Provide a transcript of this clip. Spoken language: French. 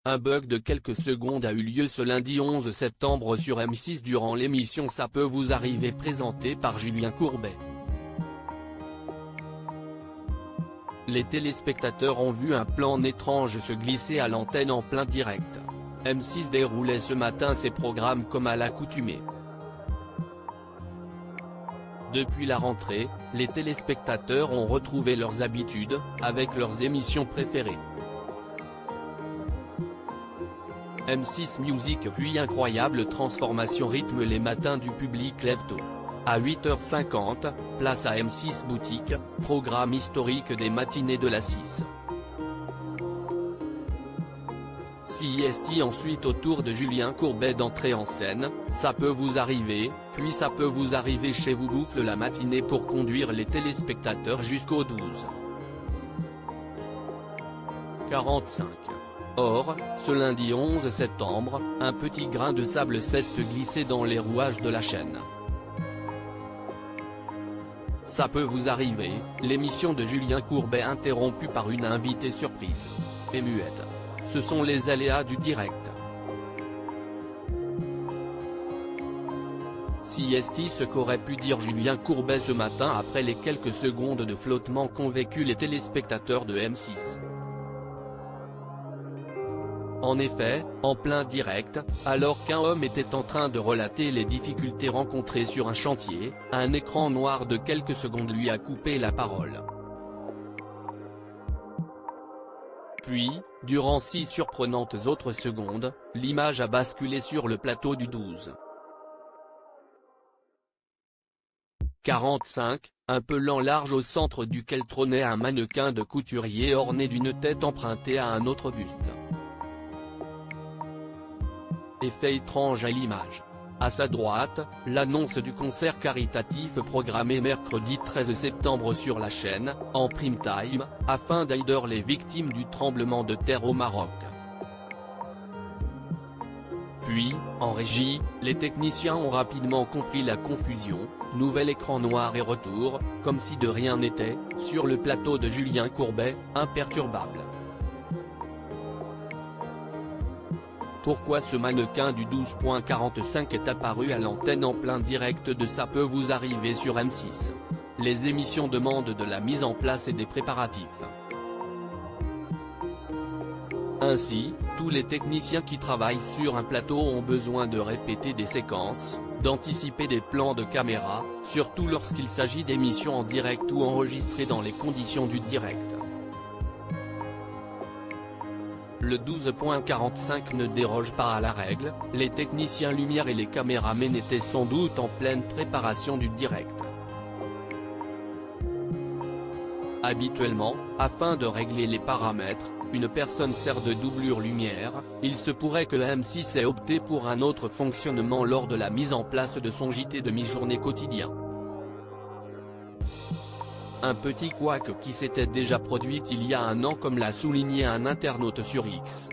Un bug de quelques secondes a eu lieu ce lundi 11 septembre sur M6 durant l'émission Ça peut vous arriver présentée par Julien Courbet. Les téléspectateurs ont vu un plan étrange se glisser à l'antenne en plein direct. M6 déroulait ce matin ses programmes comme à l'accoutumée. Depuis la rentrée, les téléspectateurs ont retrouvé leurs habitudes, avec leurs émissions préférées. M6 Music puis incroyable transformation rythme les matins du public lève tôt. À 8h50, place à M6 Boutique, programme historique des matinées de la 6. CIST ensuite au tour de Julien Courbet d'entrer en scène, Ça peut vous arriver, puis Ça peut vous arriver chez vous boucle la matinée pour conduire les téléspectateurs jusqu'au 12h45. Or, ce lundi 11 septembre, un petit grain de sable s'est glissé dans les rouages de la chaîne. Ça peut vous arriver, l'émission de Julien Courbet interrompue par une invitée surprise. Et muette. Ce sont les aléas du direct. CIST ce qu'aurait pu dire Julien Courbet ce matin après les quelques secondes de flottement qu'ont vécu les téléspectateurs de M6. En effet, en plein direct, alors qu'un homme était en train de relater les difficultés rencontrées sur un chantier, un écran noir de quelques secondes lui a coupé la parole. Puis, durant 6 surprenantes autres secondes, l'image a basculé sur le plateau du 12h45, un pelant large au centre duquel trônait un mannequin de couturier orné d'une tête empruntée à un autre buste. Effet étrange à l'image. À sa droite, l'annonce du concert caritatif programmé mercredi 13 septembre sur la chaîne, en prime time, afin d'aider les victimes du tremblement de terre au Maroc. Puis, en régie, les techniciens ont rapidement compris la confusion, nouvel écran noir et retour, comme si de rien n'était, sur le plateau de Julien Courbet, imperturbable. Pourquoi ce mannequin du 12.45 est apparu à l'antenne en plein direct de Ça peut vous arriver sur M6? Les émissions demandent de la mise en place et des préparatifs. Ainsi, tous les techniciens qui travaillent sur un plateau ont besoin de répéter des séquences, d'anticiper des plans de caméra, surtout lorsqu'il s'agit d'émissions en direct ou enregistrées dans les conditions du direct. Le 12.45 ne déroge pas à la règle, les techniciens lumière et les caméramans étaient sans doute en pleine préparation du direct. Habituellement, afin de régler les paramètres, une personne sert de doublure lumière, il se pourrait que M6 ait opté pour un autre fonctionnement lors de la mise en place de son JT de mi-journée quotidien. Un petit couac qui s'était déjà produit il y a un an comme l'a souligné un internaute sur X.